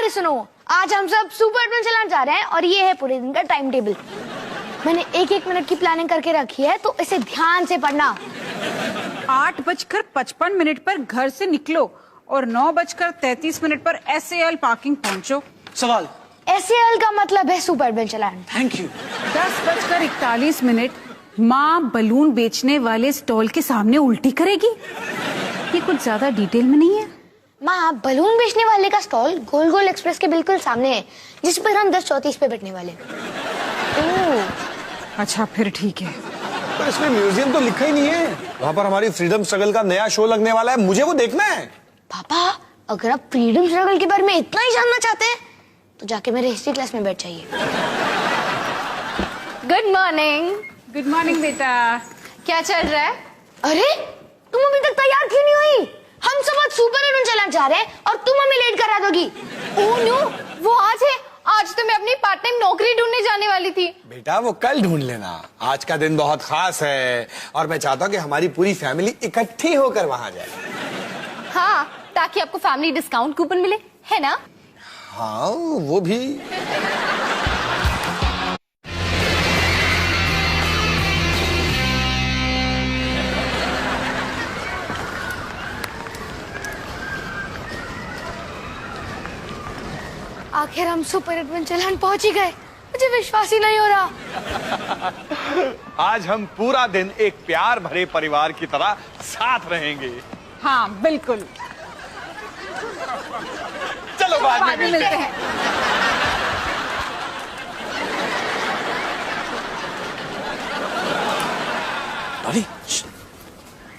वाले सुनो, आज हम सब सुपर एडवेंचर लैंड जा रहे हैं और ये है पूरे दिन का टाइम टेबल। मैंने एक एक मिनट की प्लानिंग करके रखी है, तो इसे ध्यान से पढ़ना। 8:55 पर घर से निकलो और 9:33 पर SAL पार्किंग पहुंचो। सवाल, SAL का मतलब है super adventure land. Thank you. 10:41 माँ बलून बेचने वाले स्टॉल के सामने उल्टी करेगी। ये कुछ ज्यादा डिटेल में नहीं है। माँ, बलून बेचने वाले का स्टॉल गोल गोल एक्सप्रेस के बिल्कुल सामने है, जिस पर हम 10:34 पे बैठने वाले। अच्छा फिर ठीक है। पर इसमें म्यूजियम तो लिखा ही नहीं है। वहाँ पर हमारी फ्रीडम स्ट्रगल का नया शो लगने वाला है, मुझे वो देखना है। पापा, अगर आप फ्रीडम स्ट्रगल के बारे में इतना ही जानना चाहते हैं तो जाके मेरे हिस्ट्री क्लास में बैठ जाइए। Good morning. गुड मॉर्निंग बेटा। क्या चल रहा है? अरे तुम अभी तक तैयार क्यों नहीं हुई? हम सब आज सुपर एडवेंचर लैंड जा रहे हैं और तुम हमें लेट करा दोगी। ओह नो, वो आज है। आज तो मैं अपनी पार्ट टाइम नौकरी ढूंढने जाने वाली थी। बेटा वो कल ढूंढ लेना, आज का दिन बहुत खास है और मैं चाहता हूँ कि हमारी पूरी फैमिली इकट्ठी होकर वहाँ जाए। हाँ, ताकि आपको फैमिली डिस्काउंट कूपन मिले, है ना? हाँ वो भी। आखिर हम सुपर एडवेंचर लैंड पहुंच ही गए। मुझे विश्वास ही नहीं हो रहा। आज हम पूरा दिन एक प्यार भरे परिवार की तरह साथ रहेंगे। हाँ बिल्कुल। चलो बाद में मिलते हैं। डॉली,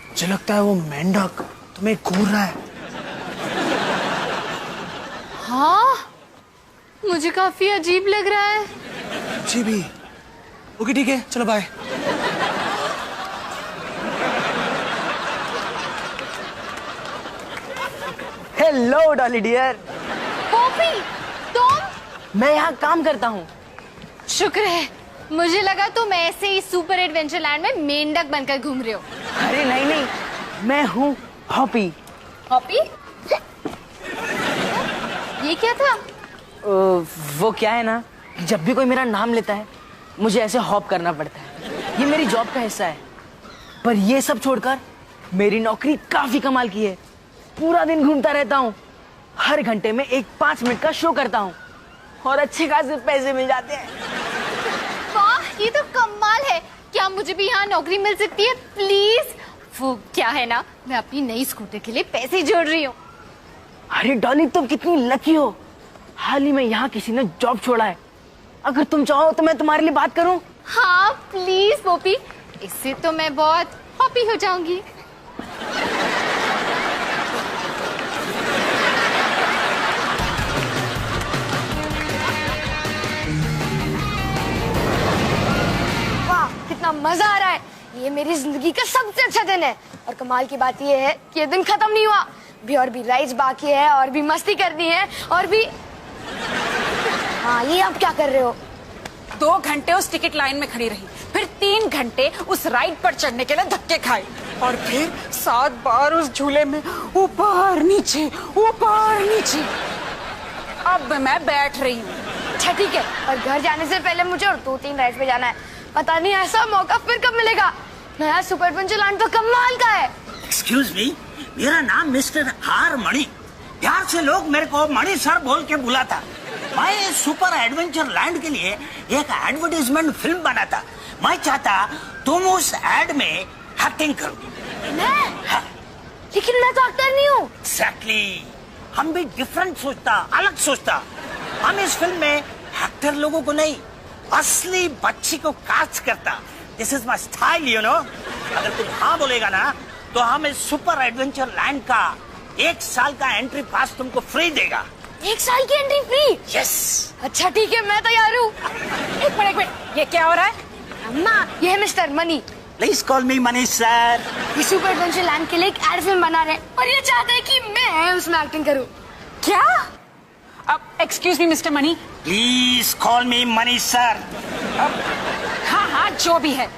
मुझे लगता है वो मेंढक तुम्हें घूर रहा है। हाँ, मुझे काफी अजीब लग रहा है। जी भी। ओके ठीक है, चलो bye. Hello Dolly dear. Poppy, तुम? मैं यहाँ काम करता हूँ। शुक्र है, मुझे लगा तुम ऐसे ही सुपर एडवेंचर लैंड में मेंढक बनकर घूम रहे हो। अरे नहीं नहीं, मैं हूँ हॉपी। हॉपी? ये क्या था? वो क्या है ना, जब भी कोई मेरा नाम लेता है मुझे ऐसे हॉप करना पड़ता है। ये मेरी जॉब का हिस्सा है। पर ये सब छोड़कर मेरी नौकरी काफी कमाल की है। पूरा दिन घूमता रहता हूँ, हर घंटे में एक 5 मिनट का शो करता हूँ और अच्छे खासे पैसे मिल जाते हैं। वाह, ये तो कमाल है। क्या मुझे भी यहाँ नौकरी मिल सकती है प्लीज? वो क्या है ना, मैं अपनी नई स्कूटर के लिए पैसे जोड़ रही हूँ। अरे डॉली, तुम कितनी लकी हो। हाल ही में यहाँ किसी ने जॉब छोड़ा है। अगर तुम चाहो तो मैं तुम्हारे लिए बात करूं। हाँ प्लीज पोपी, इससे तो मैं बहुत हैप्पी हो जाऊंगी। वाह, कितना मजा आ रहा है। ये मेरी जिंदगी का सबसे अच्छा दिन है। और कमाल की बात ये है कि ये दिन खत्म नहीं हुआ, और भी राइड्स बाकी है और भी मस्ती करनी है और भी। हाँ, ये आप क्या कर रहे हो? 2 घंटे उस टिकट लाइन में खड़ी रही, फिर 3 घंटे उस राइड पर चढ़ने के लिए धक्के खाए और फिर 7 बार उस झूले में ऊपर नीचे ऊपर नीचे। अब मैं बैठ रही हूँ। अच्छा ठीक है, और घर जाने से पहले मुझे और 2-3 राइड्स पे जाना है। पता नहीं ऐसा मौका फिर कब मिलेगा। नया सुपर एडवेंचर लैंड तो कमाल का है। एक्सक्यूज मी, मेरा नाम मिस्टर आर मणि। प्यार से लोग मेरे को मणि सर बोल के बुलाता। मैं सुपर एडवेंचर लैंड के लिए एक एडवर्टाइजमेंट फिल्म बनाता। मैं चाहता तुम उस एड में एक्टिंग करो। मैं? हाँ। लेकिन मैं तो एक्टर नहीं हूँ। एग्जैक्टली, हम भी डिफरेंट सोचता, अलग सोचता। हम इस फिल्म में एक्टर लोगों को नहीं, असली बच्ची को कास्ट करता। This is my style, you know. अगर तुम हाँ बोलेगा ना तो हम इस सुपर एडवेंचर लैंड का 1 साल का एंट्री पास तुमको फ्री देगा। 1 साल की एंट्री फ्री? यस। अच्छा ठीक है, मैं तैयार हूँ। एक मिनट, ये क्या हो रहा है? अम्मा, ये है mister money. Please call me money sir. ये सुपर एडवेंचर लैंड के लिए एक एड फिल्म बना रहे हैं और ये चाहते हैं कि मैं उसमें एक्टिंग करूँ। क्या? अब excuse me mister money. Please call me money sir. हाँ हाँ, जो भी है,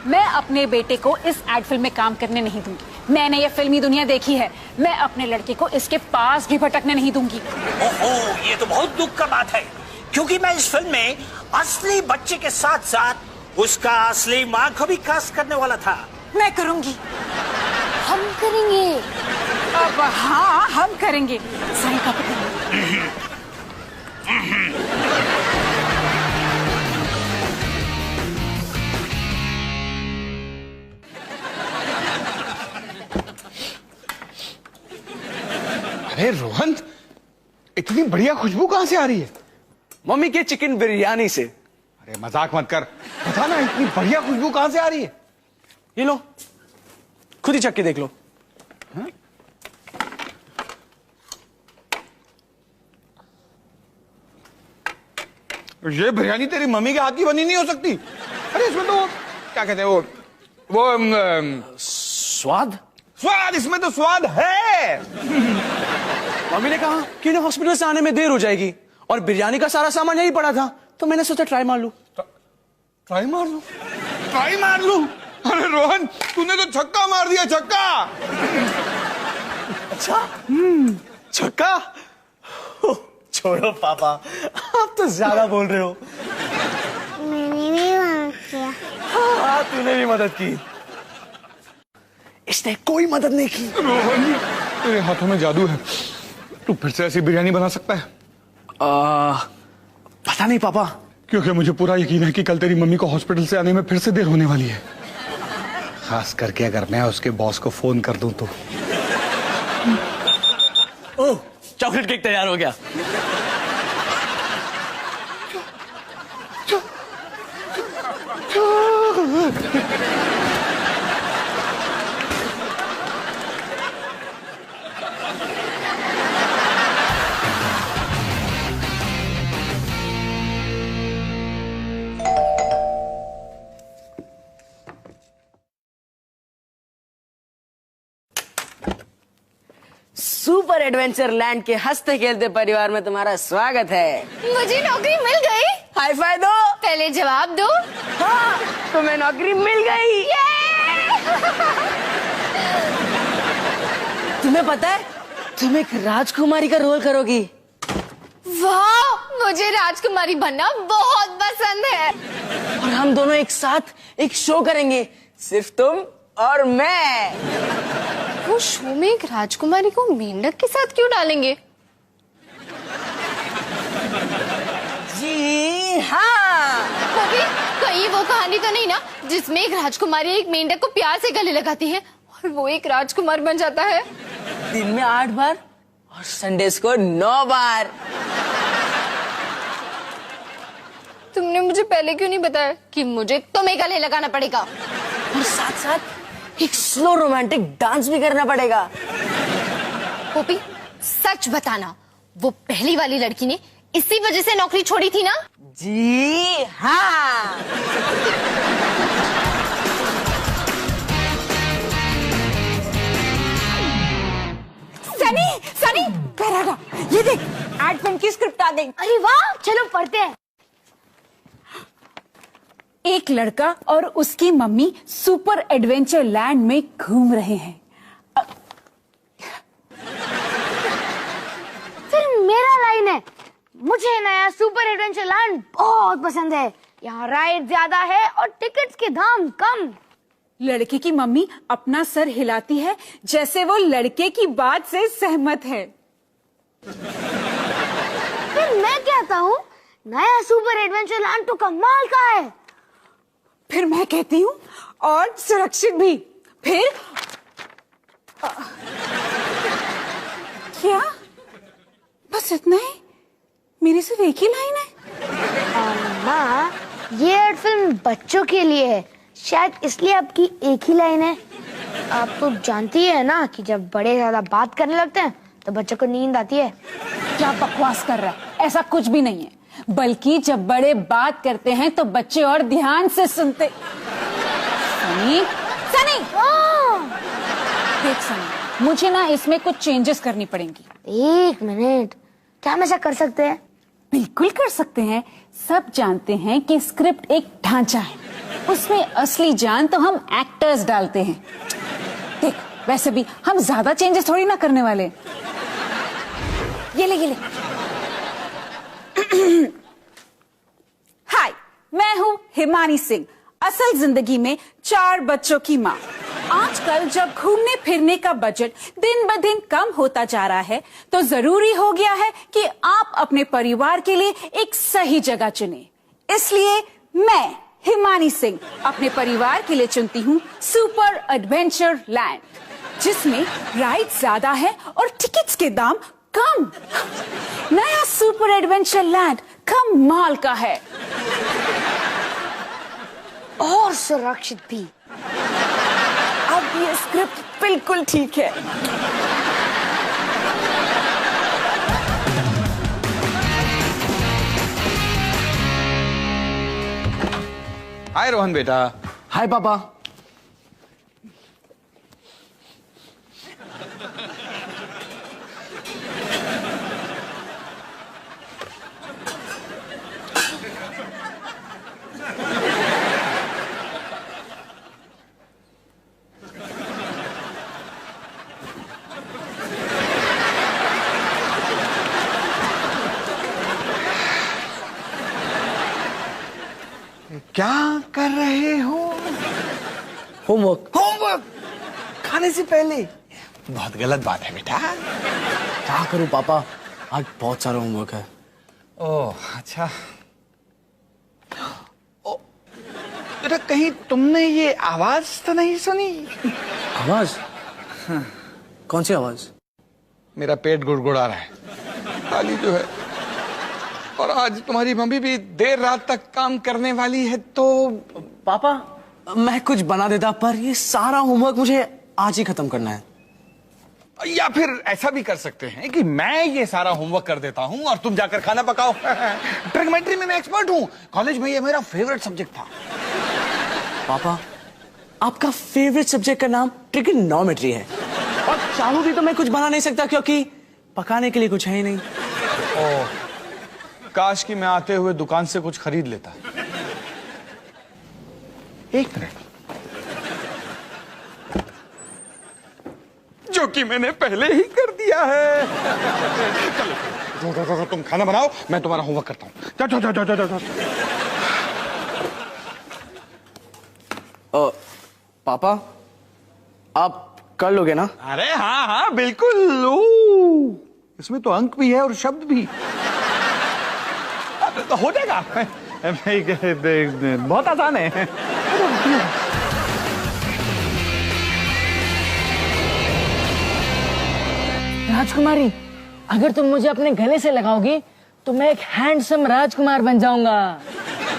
मैं अपने बेटे को इस एड फिल्म में काम करने नहीं दूंगी। मैंने ये फिल्मी दुनिया देखी है। मैं अपने लड़के को इसके पास भी भटकने नहीं दूंगी। ओहो, ये तो बहुत दुख का बात है, क्योंकि मैं इस फिल्म में असली बच्चे के साथ साथ उसका असली माँ को भी कास्ट करने वाला था। मैं करूंगी। हम करेंगे। अब हाँ, हम करेंगे। सनी का करेंगे। अरे रोहन, इतनी बढ़िया खुशबू कहां से आ रही है? मम्मी के चिकन बिरयानी से। अरे मजाक मत कर, बता ना इतनी बढ़िया खुशबू कहां से आ रही है? ये लो, खुद ही चख के देख लो। ये बिरयानी तेरी मम्मी के हाथ की बनी नहीं हो सकती। अरे इसमें तो क्या कहते हैं वो स्वाद स्वाद, इसमें तो स्वाद है। मम्मी ने कहा कि इन्हें हॉस्पिटल से आने में देर हो जाएगी और बिरयानी का सारा सामान यही पड़ा था, तो मैंने सोचा ट्राई मार लूं। ट्राई मार लूं? ट्राई मार लूं? अरे रोहन, तूने तो छक्का मार दिया, छक्का। अच्छा, छक्का। छोड़ो पापा, आप तो ज्यादा बोल रहे हो। मैंने भी मदद किया। हाँ, तूने भी मदद की। इसने कोई मदद नहीं की। रोहन, तेरे हाथों में जादू है, तू फिर से ऐसी बिरयानी बना सकता है? पता नहीं पापा। क्योंकि मुझे पूरा यकीन है कि कल तेरी मम्मी को हॉस्पिटल से आने में फिर से देर होने वाली है, खास करके अगर मैं उसके बॉस को फोन कर दूं तो। ओह, चॉकलेट केक तैयार हो गया। सुपर एडवेंचर लैंड के हंसते खेलते परिवार में तुम्हारा स्वागत है। मुझे नौकरी मिल गई। हाई फाई दो। पहले जवाब दो। हाँ, तुम्हें नौकरी मिल गई। तुम्हें पता है, तुम एक राजकुमारी का रोल करोगी। वाह, मुझे राजकुमारी बनना बहुत पसंद है। और हम दोनों एक साथ एक शो करेंगे, सिर्फ तुम और मैं। वो शो में एक राजकुमारी को मेंढक के साथ क्यों डालेंगे? जी हाँ। कभी कहीं वो कहानी तो नहीं ना जिसमें एक राजकुमारी एक मेंढक को प्यार से गले लगाती है और वो एक राजकुमार बन जाता है? दिन में 8 बार और संडेज को 9 बार। तुमने मुझे पहले क्यों नहीं बताया कि मुझे तुम्हें गले लगाना पड़ेगा? और साथ साथ एक स्लो रोमांटिक डांस भी करना पड़ेगा। पोपी, सच बताना, वो पहली वाली लड़की ने इसी वजह से नौकरी छोड़ी थी ना? जी हाँ। सनी, सनी, पैराडा, ये देख, एड फिल्म की स्क्रिप्ट आ गई। अरे वाह, चलो पढ़ते हैं। एक लड़का और उसकी मम्मी सुपर एडवेंचर लैंड में घूम रहे हैं। फिर मेरा लाइन है, मुझे नया सुपर एडवेंचर लैंड बहुत पसंद है। यहाँ राइड ज्यादा है और टिकट्स के दाम कम। लड़के की मम्मी अपना सर हिलाती है जैसे वो लड़के की बात से सहमत है। फिर मैं कहता हूँ, नया सुपर एडवेंचर लैंड तो कमाल का है। फिर मैं कहती हूँ, और सुरक्षित भी। फिर क्या? बस इतना ही? मेरी सिर्फ एक ही लाइन है? माँ, ये एड फिल्म बच्चों के लिए है, शायद इसलिए आपकी एक ही लाइन है। आप तो जानती है ना कि जब बड़े ज्यादा बात करने लगते हैं तो बच्चों को नींद आती है। क्या बकवास कर रहा है? ऐसा कुछ भी नहीं है, बल्कि जब बड़े बात करते हैं तो बच्चे और ध्यान से सुनते। सनी, सनी, देख सनी, मुझे ना इसमें कुछ चेंजेस करनी पड़ेंगी। 1 मिनट, क्या हम ऐसा कर सकते हैं? बिल्कुल कर सकते हैं। सब जानते हैं कि स्क्रिप्ट एक ढांचा है, उसमें असली जान तो हम एक्टर्स डालते हैं। देख, वैसे भी हम ज्यादा चेंजेस थोड़ी ना करने वाले। ये ले। हाय, मैं हूँ हिमानी सिंह, असल जिंदगी में 4 बच्चों की माँ। आजकल जब घूमने फिरने का बजट दिन ब दिन कम होता जा रहा है, तो जरूरी हो गया है कि आप अपने परिवार के लिए एक सही जगह चुनें। इसलिए मैं हिमानी सिंह अपने परिवार के लिए चुनती हूँ सुपर एडवेंचर लैंड, जिसमें राइड ज्यादा है और टिकट्स के दाम कम। नया सुपर एडवेंचर लैंड कमाल का है और सुरक्षित भी। अब ये स्क्रिप्ट बिल्कुल ठीक है। हाय रोहन बेटा। हाय पापा। क्या कर रहे हो? होमवर्क। होमवर्क खाने से पहले? बहुत गलत बात है बेटा। क्या करूं पापा, आज बहुत सारा होमवर्क है। ओह अच्छा। बेटा कहीं तुमने ये आवाज तो नहीं सुनी? आवाज? कौन सी आवाज? मेरा पेट गुड़गुड़ा रहा है, खाली जो है। और आज तुम्हारी मम्मी भी देर रात तक काम करने वाली है, तो पापा मैं कुछ बना देता, पर ये सारा होमवर्क मुझे आज ही खत्म करना है। या फिर ऐसा भी कर सकते हैं कि मैं ये सारा होमवर्क कर देता हूं और तुम जाकर खाना पकाओ। ट्रिग्नोमेट्री में मैं एक्सपर्ट हूं, कॉलेज में ये मेरा फेवरेट सब्जेक्ट था। पापा आपका फेवरेट सब्जेक्ट का नाम ट्रिग्नोमेट्री है, और चाहूं भी तो मैं कुछ बना नहीं सकता क्योंकि पकाने के लिए कुछ है ही नहीं। ओह, काश कि मैं आते हुए दुकान से कुछ खरीद लेता। एक मिनट, जो कि मैंने पहले ही कर दिया है। चलो तुम खाना बनाओ, मैं तुम्हारा होमवर्क करता हूँ। जाओ। पापा आप कर लोगे ना? अरे हाँ बिल्कुल। इसमें तो अंक भी है और शब्द भी। तो हो जाएगा, बहुत आसान है। राजकुमारी, अगर तुम मुझे अपने गले से लगाओगी तो मैं एक हैंडसम राजकुमार बन जाऊंगा।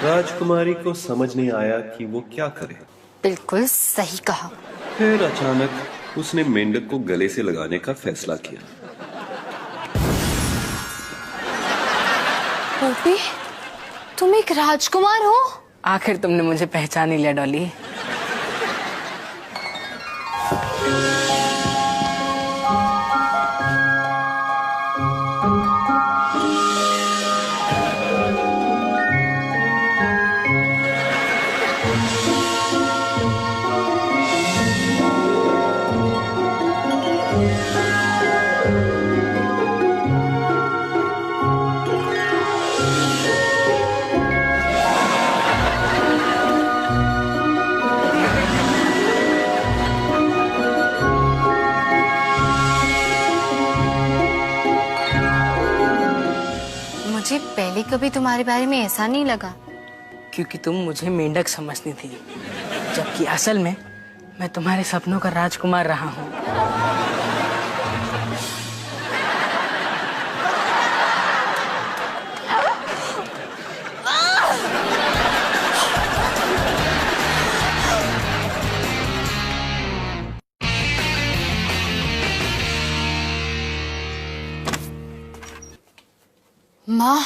राजकुमारी को समझ नहीं आया कि वो क्या करे। बिल्कुल सही कहा। फिर अचानक उसने मेंढक को गले से लगाने का फैसला किया। पोपी, तुम एक राजकुमार हो? आखिर तुमने मुझे पहचान ही लिया डॉली। मुझे पहले कभी तुम्हारे बारे में ऐसा नहीं लगा। क्योंकि तुम मुझे मेंढक समझती थी, जबकि असल में मैं तुम्हारे सपनों का राजकुमार रहा हूँ। माँ,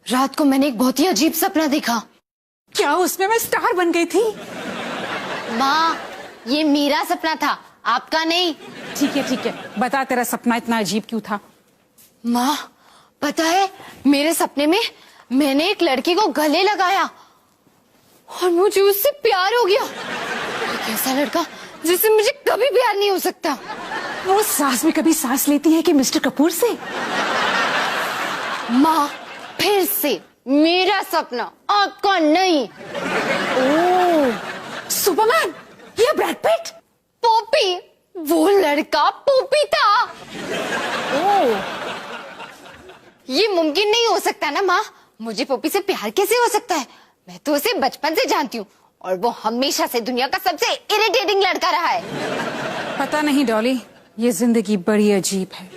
रात को मैंने एक बहुत ही अजीब सपना देखा। क्या उसमें मैं स्टार बन गई थी? माँ, ये मेरा सपना था, आपका नहीं। ठीक है, बता तेरा सपना इतना अजीब क्यों था? माँ, पता है मेरे सपने में मैंने एक लड़की को गले लगाया और मुझे उससे प्यार हो गया। एक ऐसा लड़का जिससे मुझे कभी प्यार नहीं हो सकता। वो सास भी कभी सांस लेती है कि मिस्टर कपूर से? माँ, फिर से मेरा सपना, आपका नहीं। ओह, सुपरमैन या ब्रैड पिट? पोपी, वो लड़का पोपी था। ओह, ये मुमकिन नहीं हो सकता ना माँ। मुझे पोपी से प्यार कैसे हो सकता है? मैं तो उसे बचपन से जानती हूँ और वो हमेशा से दुनिया का सबसे इरिटेटिंग लड़का रहा है। पता नहीं डॉली, ये जिंदगी बड़ी अजीब है।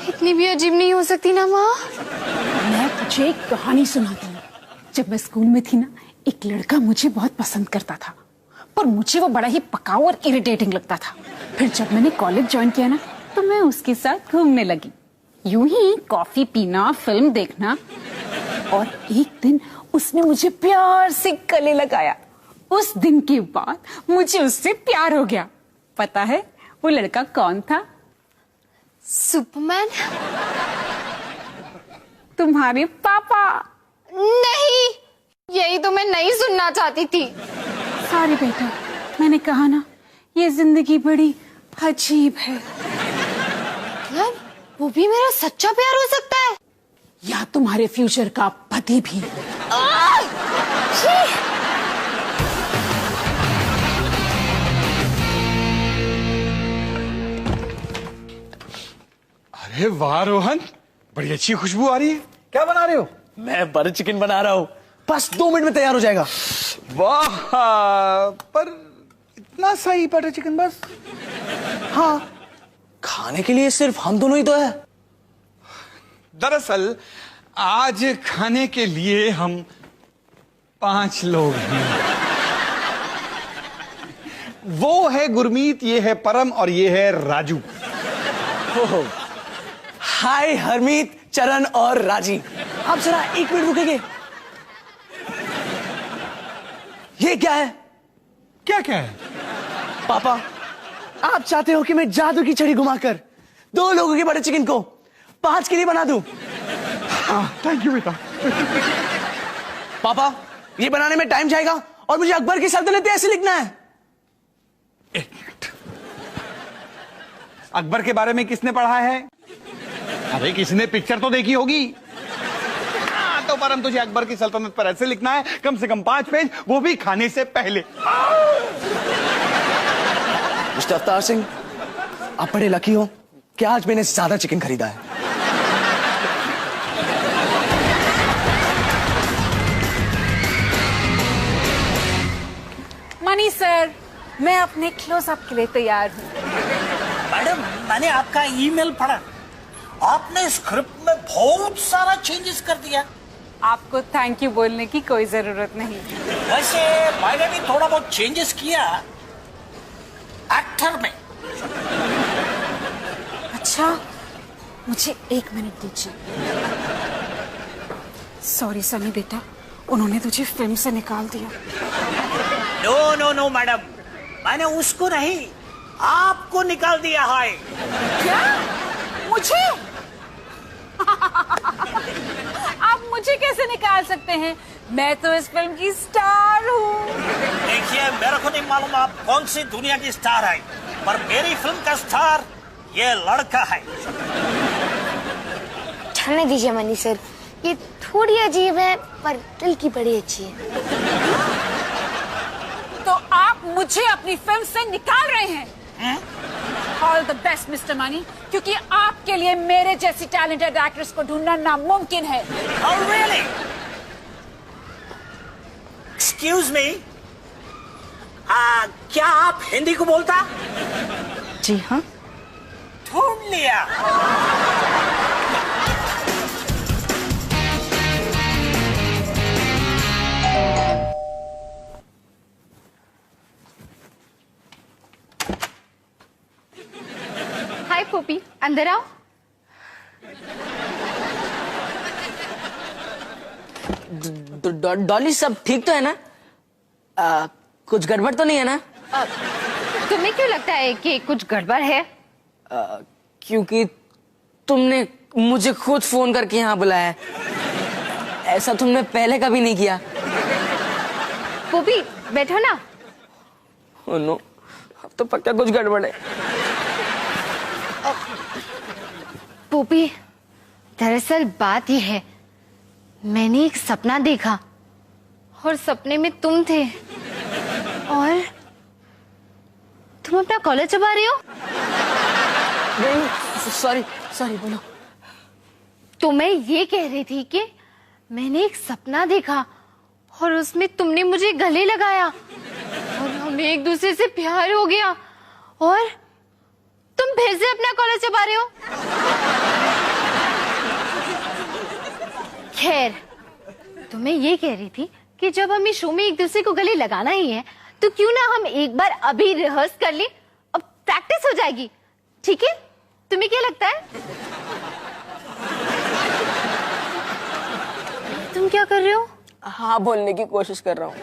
इतनी भी अजीब नहीं हो सकती ना माँ। मैं तुझे एक कहानी सुनाती हूँ। जब मैं स्कूल में थी ना, एक लड़का मुझे बहुत पसंद करता था, पर मुझे वो बड़ा ही पकाऊ और इरिटेटिंग लगता था। फिर जब मैंने कॉलेज ज्वाइन किया ना, तो मैं उसके साथ घूमने लगी, यूं ही कॉफी पीना, फिल्म देखना। और एक दिन उसने मुझे प्यार से गले लगाया। उस दिन के बाद मुझे उससे प्यार हो गया। पता है वो लड़का कौन था? सुपरमैन? तुम्हारे पापा। नहीं, यही तो मैं नहीं सुनना चाहती थी। सॉरी बेटा, मैंने कहा ना, ये जिंदगी बड़ी अजीब है। मतलब वो भी मेरा सच्चा प्यार हो सकता है? या तुम्हारे फ्यूचर का पति भी। अरे वाह रोहन, बड़ी अच्छी खुशबू आ रही है। क्या बना रहे हो? मैं बटर चिकन बना रहा हूँ, बस 2 मिनट में तैयार हो जाएगा। वाह, पर इतना सही बटर चिकन बस? हाँ, खाने के लिए सिर्फ हम दोनों ही तो है। दरअसल आज खाने के लिए हम 5 लोग हैं। वो है गुरमीत, ये है परम और ये है राजू। हाय हरमीत, चरण और राजी। आप जरा 1 मिनट रुकेंगे? ये क्या है? क्या क्या है? पापा, आप चाहते हो कि मैं जादू की छड़ी घुमाकर 2 लोगों के बटर चिकन को 5 के लिए बना दूं? थैंक यू बेटा। पापा, ये बनाने में टाइम जाएगा और मुझे अकबर की सल्तनत ऐसे लिखना है। 1 मिनट। अकबर के बारे में किसने पढ़ा है? अरे किसने पिक्चर तो देखी होगी। हाँ, तो परम तुझे अकबर की सल्तनत पर ऐसे लिखना है, कम से कम 5 पेज, वो भी खाने से पहले। मिस्टर अवतार सिंह, आप बड़े लकी हो कि आज मैंने ज्यादा चिकन खरीदा है। मनी सर, मैं अपने क्लोजअप के लिए तैयार हूँ। मैडम, मैंने आपका ईमेल पढ़ा। आपने स्क्रिप्ट में बहुत सारा चेंजेस कर दिया। आपको थैंक यू बोलने की कोई जरूरत नहीं। वैसे मैंने भी थोड़ा बहुत चेंजेस किया एक्टर में। अच्छा, मुझे 1 मिनट दीजिए। सॉरी सनी बेटा, उन्होंने तुझे फिल्म से निकाल दिया। नो नो नो मैडम, मैंने उसको नहीं, आपको निकाल दिया है। क्या? मुझे? आप मुझे कैसे निकाल सकते हैं? मैं तो इस फिल्म की स्टार हूँ। देखिए, मेरे को नहीं मालूम आप कौन सी दुनिया की स्टार है, पर मेरी फिल्म का स्टार ये लड़का है। चलने दीजिए मनी सर, ये थोड़ी अजीब है पर दिल की बड़ी अच्छी है। तो आप मुझे अपनी फिल्म से निकाल रहे हैं? All the best mister money, क्योंकि आपके लिए मेरे जैसी टैलेंटेड एक्ट्रेस को ढूंढना नामुमकिन है। Oh really? Excuse me? क्या आप हिंदी को बोलता? जी हाँ। ढूंढ लिया। हाय पोपी, अंदर आओ। डॉली, सब ठीक तो है ना? कुछ गड़बड़ तो नहीं है ना? तुम्हें क्यों लगता है कि कुछ गड़बड़ है? क्योंकि तुमने मुझे खुद फोन करके यहाँ बुलाया। ऐसा तुमने पहले कभी नहीं किया। पोपी, बैठो ना। ओह नो, तो पक्का कुछ गड़बड़ है। पोपी, दरअसल बात यह है, मैंने एक सपना देखा और सपने में तुम थे और तुम अपना कॉलर चबा रहे हो। नहीं, सॉरी सॉरी, बोलो। तो मैं ये कह रही थी कि मैंने एक सपना देखा और उसमें तुमने मुझे गले लगाया और हमें एक दूसरे से प्यार हो गया और तुम फिर से अपना कॉलर चबा रहे हो। खैर, तो मैं ये कह रही थी कि जब हमें शो में एक दूसरे को गले लगाना ही है तो क्यों ना हम एक बार अभी रिहर्स कर ले, अब प्रैक्टिस हो जाएगी। ठीक है, तुम्हें क्या लगता है? तुम क्या कर रहे हो? हाँ, बोलने की कोशिश कर रहा हूँ।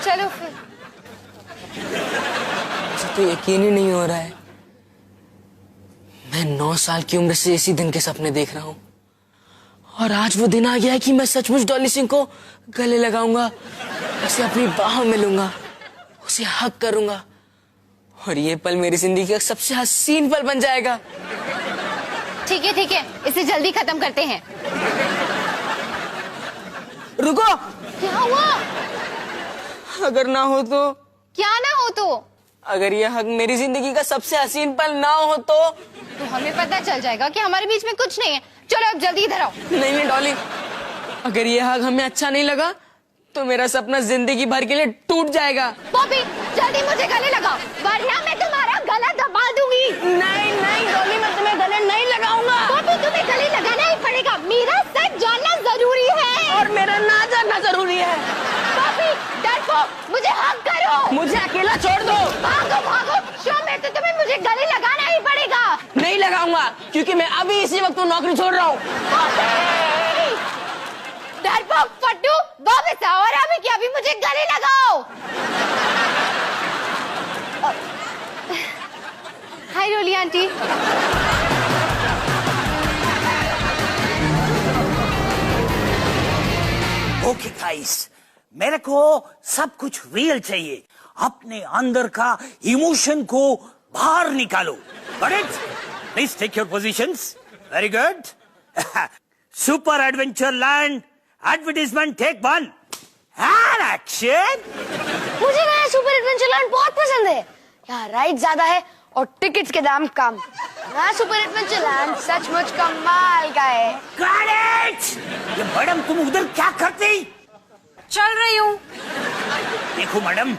चलो फिर। मुझे तो यकीन ही नहीं हो रहा है, मैं 9 साल की उम्र से इसी दिन के सपने देख रहा हूँ और आज वो दिन आ गया है कि मैं सचमुच डॉली सिंह को गले लगाऊंगा, उसे अपनी बाहों में लूंगा, उसे हक करूंगा और ये पल मेरी जिंदगी का सबसे हसीन पल बन जाएगा। ठीक है, इसे जल्दी खत्म करते हैं। रुको, क्या हुआ? अगर ना हो तो? क्या ना हो तो? अगर ये हक मेरी जिंदगी का सबसे हसीन पल ना हो तो हमें पता चल जाएगा कि हमारे बीच में कुछ नहीं है। चलो अब जल्दी इधर आओ। नहीं डॉली, अगर ये हक हमें अच्छा नहीं लगा तो मेरा सपना जिंदगी भर के लिए टूट जाएगा। पॉपी, जल्दी मुझे गले लगाओ वरना मैं तुम्हारा गला दबा दूंगी। नहीं डॉली, मैं तुम्हें गले नहीं लगाऊंगा। पॉपी, तुम्हें गले लगाना ही पड़ेगा। मेरा सच जानना जरूरी है और मेरा ना जानना जरूरी है। पॉपी, डरपोक, मुझे हक करो। मुझे अकेला छोड़ दो। भागो, शो में तो तुम्हें मुझे गले लगाना ही पड़ेगा। नहीं लगाऊंगा क्योंकि मैं अभी इसी वक्त नौकरी छोड़ रहा हूँ। डरपोक फट्टू, वापस आओ और अभी क्या अभी मुझे गले लगाओ। हाय रोली आंटी। ओके गाइस, मेरे को सब कुछ रियल चाहिए। अपने अंदर का इमोशन को बाहर निकालो। Got it? Please take your positions. Very good. Super adventure land advertisement take 1 and action. मुझे नया सुपर एडवेंचर लैंड बहुत पसंद है। यहाँ राइड ज्यादा है और टिकट्स के दाम कम। नया सुपर एडवेंचर लैंड सचमुच कमाल का है। Got it? ये मैडम, तुम उधर क्या करती? चल रही हूँ। देखो मैडम,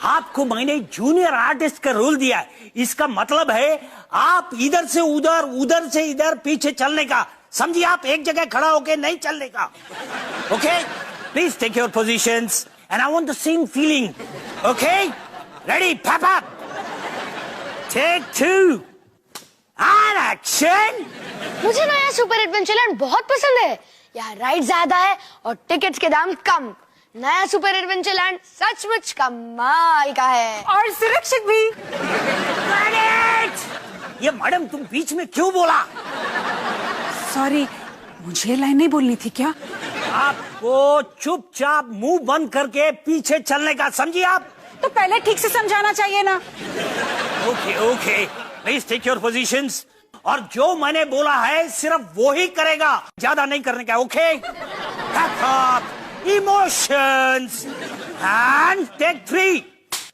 आपको मैंने जूनियर आर्टिस्ट का रोल दिया है। इसका मतलब है आप इधर से उधर, उधर से इधर पीछे चलने का। समझिए, आप एक जगह खड़ा होके नहीं चलने का। Okay, please take your positions and I want the same feeling. Okay, ready, pep up, take 2 and action. मुझे नया सुपर एडवेंचर लैंड बहुत पसंद है। यहाँ राइड ज्यादा है और टिकट्स के दाम कम। नया सुपर एडवेंचर लैंड सचमुच कमाल का है और सुरक्षित भी। ये मैडम, तुम बीच में क्यों बोला? सॉरी, मुझे लाइन नहीं बोलनी थी क्या? आपको चुपचाप मुंह बंद करके पीछे चलने का। समझिए आप? तो पहले ठीक से समझाना चाहिए ना। Okay, please take your positions और जो मैंने बोला है सिर्फ वो ही करेगा, ज्यादा नहीं करने का। Okay, emotions and take 3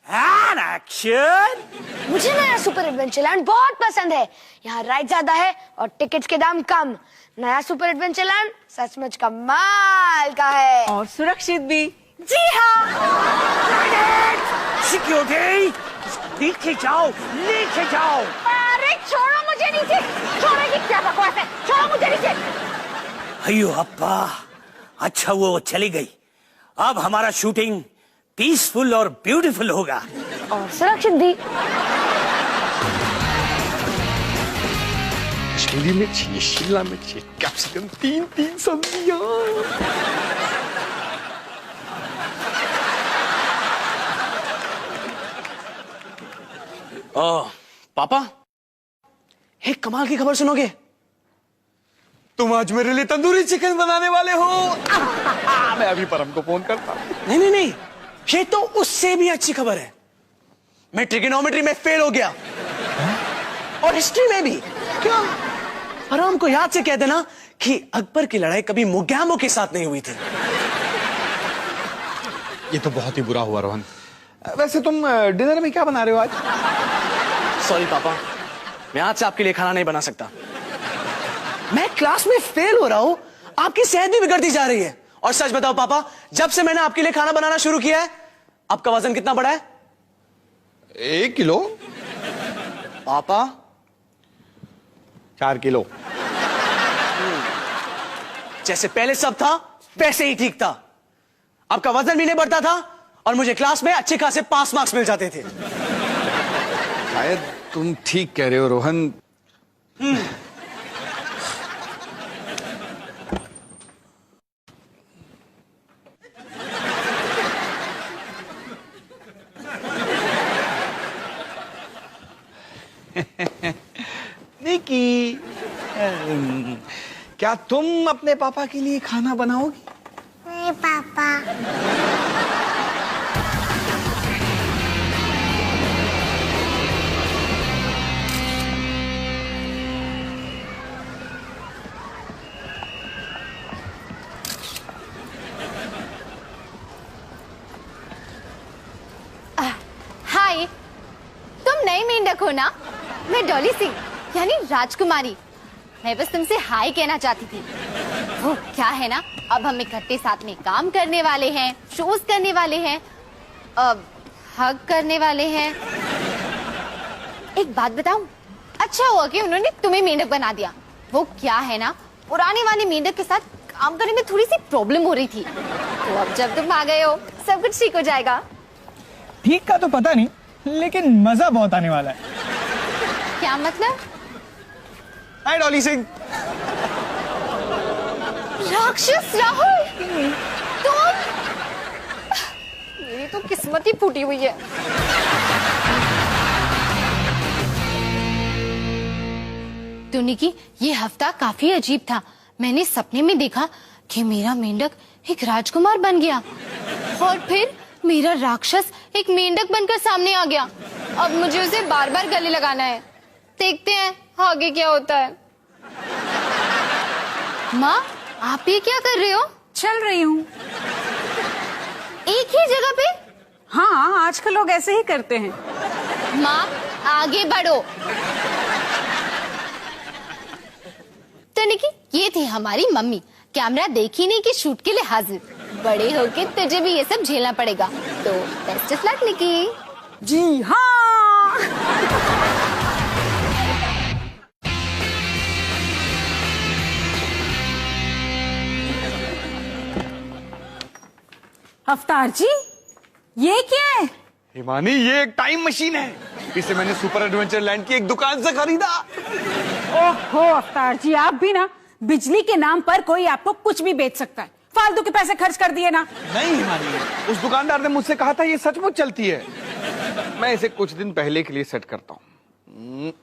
and action. मुझे नया सुपर एडवेंचर लैंड बहुत पसंद है। यहाँ राइड ज्यादा है और टिकट्स के दाम कम। नया सुपर एडवेंचर लैंड सचमुच कमाल का है और सुरक्षित भी। जी हाँ। सिक्योरिटी, लेके जाओ। अरे छोड़ो मुझे नीचे। छोड़ो, ये क्या बकवास है? छोड़ो मुझे नीचे। अयो अप्पा, अच्छा वो चली गई। अब हमारा शूटिंग पीसफुल और ब्यूटीफुल होगा और सुरक्षित भी। कश्मीरी मिर्च, ये शिमला मिर्च, ये कैप्सिकम, 3 सब्जियां। पापा, एक कमाल की खबर सुनोगे? तुम आज मेरे लिए तंदूरी चिकन बनाने वाले हो। मैं अभी परम को फोन करता हूं। नहीं, ये तो उससे भी अच्छी खबर है। मैं ट्रिगोनोमेट्री में फेल हो गया और हिस्ट्री में भी। क्या? आराम को याद से कह देना कि अकबर की लड़ाई कभी मुगैमों के साथ नहीं हुई थी। ये तो बहुत ही बुरा हुआ रोहन। वैसे तुम डिनर में क्या बना रहे हो आज? सॉरी पापा, मैं आज से आपके लिए खाना नहीं बना सकता। मैं क्लास में फेल हो रहा हूं, आपकी सेहत भी बिगड़ती जा रही है। और सच बताओ पापा, जब से मैंने आपके लिए खाना बनाना शुरू किया है, आपका वजन कितना बढ़ा है? 1 किलो। पापा 4 किलो। जैसे पहले सब था वैसे ही ठीक था। आपका वजन भी नहीं बढ़ता था और मुझे क्लास में अच्छे खासे 5 मार्क्स मिल जाते थे। शायद तुम ठीक कह रहे हो रोहन। निकी, क्या तुम अपने पापा के लिए खाना बनाओगी? नहीं पापा। हाय, तुम नई मेंढक हो ना? मैं डॉली सिंह यानी राजकुमारी। मैं बस तुमसे हाय कहना चाहती थी। वो क्या है ना, अब हम इकट्ठे साथ में काम करने वाले हैं, शोज करने वाले हैं, हग करने वाले हैं। एक बात बताऊं, अच्छा हुआ कि उन्होंने तुम्हें मेंढक बना दिया। वो क्या है ना, पुराने वाले मेंढक के साथ काम करने में थोड़ी सी प्रॉब्लम हो रही थी, तो अब जब तुम आ गए हो सब कुछ ठीक हो जाएगा। ठीक का तो पता नहीं, लेकिन मजा बहुत आने वाला है। क्या मतलब? हाय डॉली सिंह। राक्षस राहुल, तुम? मेरी तो किस्मत ही फूटी हुई है। तो निकी, ये हफ्ता काफी अजीब था। मैंने सपने में देखा कि मेरा मेंढक एक राजकुमार बन गया और फिर मेरा राक्षस एक मेंढक बनकर सामने आ गया। अब मुझे उसे बार बार गले लगाना है। देखते हैं आगे क्या होता है। माँ, आप ये क्या कर रहे हो? चल रही हूँ। एक ही जगह पे? हाँ, आजकल लोग ऐसे ही करते हैं। माँ, आगे बढ़ो। तो निकी, ये थी हमारी मम्मी। कैमरा देखी नहीं कि शूट के लिए हाजिर। बड़े होके तुझे भी ये सब झेलना पड़ेगा। तो बेस्ट ऑफ लक निकी। जी हाँ। अवतार जी, ये क्या है? हिमानी, ये एक टाइम मशीन है। इसे मैंने सुपर एडवेंचर लैंड की एक दुकान से खरीदा। ओहो अवतार जी, आप भी ना, बिजली के नाम पर कोई आपको कुछ भी बेच सकता है। फालतू के पैसे खर्च कर दिए ना। नहीं हिमानी, उस दुकानदार ने मुझसे कहा था ये सचमुच चलती है। मैं इसे कुछ दिन पहले के लिए सेट करता हूँ।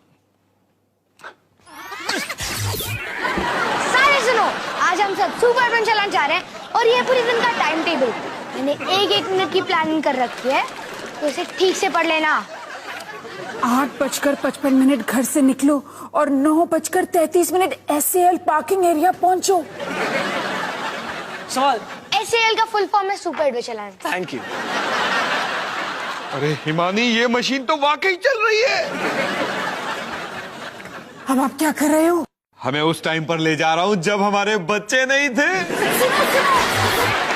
सारे सुनो, आज हम सब सुपर एडवेंचर लैंड जा रहे हैं और ये पूरे दिन का टाइम टेबल मैंने 1-1 मिनट की प्लानिंग कर रखी है, तो इसे ठीक से पढ़ लेना। 8:55 घर से निकलो और 9:33 SAL पार्किंग एरिया पहुंचो। सवाल। SAL का फुल फॉर्म है super adventure land. Thank you. अरे हिमानी, ये मशीन तो वाकई चल रही है। अब आप क्या कर रहे हो? हमें उस टाइम पर ले जा रहा हूँ जब हमारे बच्चे नहीं थे। सुनो सुनो,